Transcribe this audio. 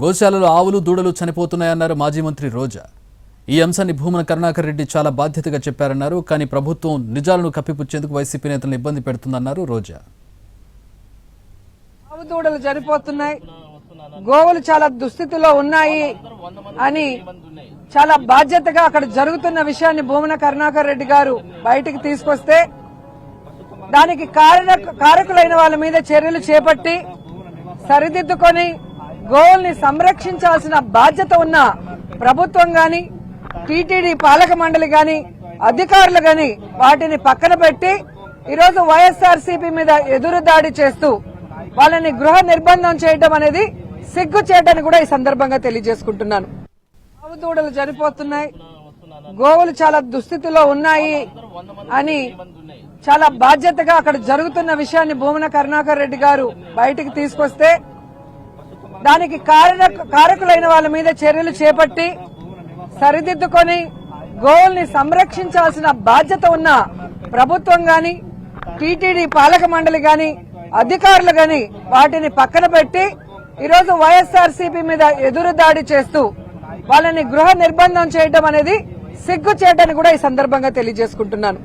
గోశాలలో ఆవులు దూడలు చనిపోతున్నాయన్నారు మాజీ మంత్రి రోజా. ఈ అంశాన్ని భూమన కరుణాకర్ రెడ్డి చాలా బాధ్యతగా చెప్పారన్నారు. కానీ ప్రభుత్వం నిజాలను కప్పిపుచ్చేందుకు వైసీపీ నేతలను ఇబ్బంది పెడుతుందన్నారు రోజా. ఆవు దూడలు చనిపోతున్నాయి, గోవులు చాలా దుస్థితిలో ఉన్నాయి అని చాలా బాధ్యతగా అక్కడ జరుగుతున్న విషయాన్ని భూమన కరుణాకర్ రెడ్డి గారు బయటికి తీసుకొస్తే దానికి కారకులైన వాళ్ళ మీద చర్యలు చేపట్టి సరిదిద్దుకొని గోవుల్ని సంరక్షించాల్సిన బాధ్యత ఉన్న ప్రభుత్వం గాని, టీటీడీ పాలక మండలి గాని, అధికారులు గాని వాటిని పక్కన పెట్టి ఈరోజు వైఎస్ఆర్సీపీ మీద ఎదురు దాడి చేస్తూ వాళ్ళని గృహ నిర్బంధం చేయడం అనేది సిగ్గు చేయడాన్ని కూడా ఈ సందర్భంగా తెలియజేసుకుంటున్నాను. ఆవు దూడలు చనిపోతున్నాయి, గోవులు చాలా దుస్థితిలో ఉన్నాయి అని చాలా బాధ్యతగా అక్కడ జరుగుతున్న విషయాన్ని భూమన కరుణాకర్ రెడ్డి గారు బయటికి తీసుకొస్తే దానికి కారకులైన వాళ్ళ మీద చర్యలు చేపట్టి సరిదిద్దుకొని గోవుల్ని సంరక్షించాల్సిన బాధ్యత ఉన్న ప్రభుత్వం గాని, టీటీడీ పాలక మండలి గాని, అధికారులు గాని వాటిని పక్కన పెట్టి ఈరోజు వైఎస్ఆర్సీపీ మీద ఎదురు దాడి చేస్తూ వాళ్ళని గృహ నిర్బంధం చేయడం అనేది సిగ్గు చేయడాన్ని కూడా ఈ సందర్భంగా తెలియజేసుకుంటున్నాను.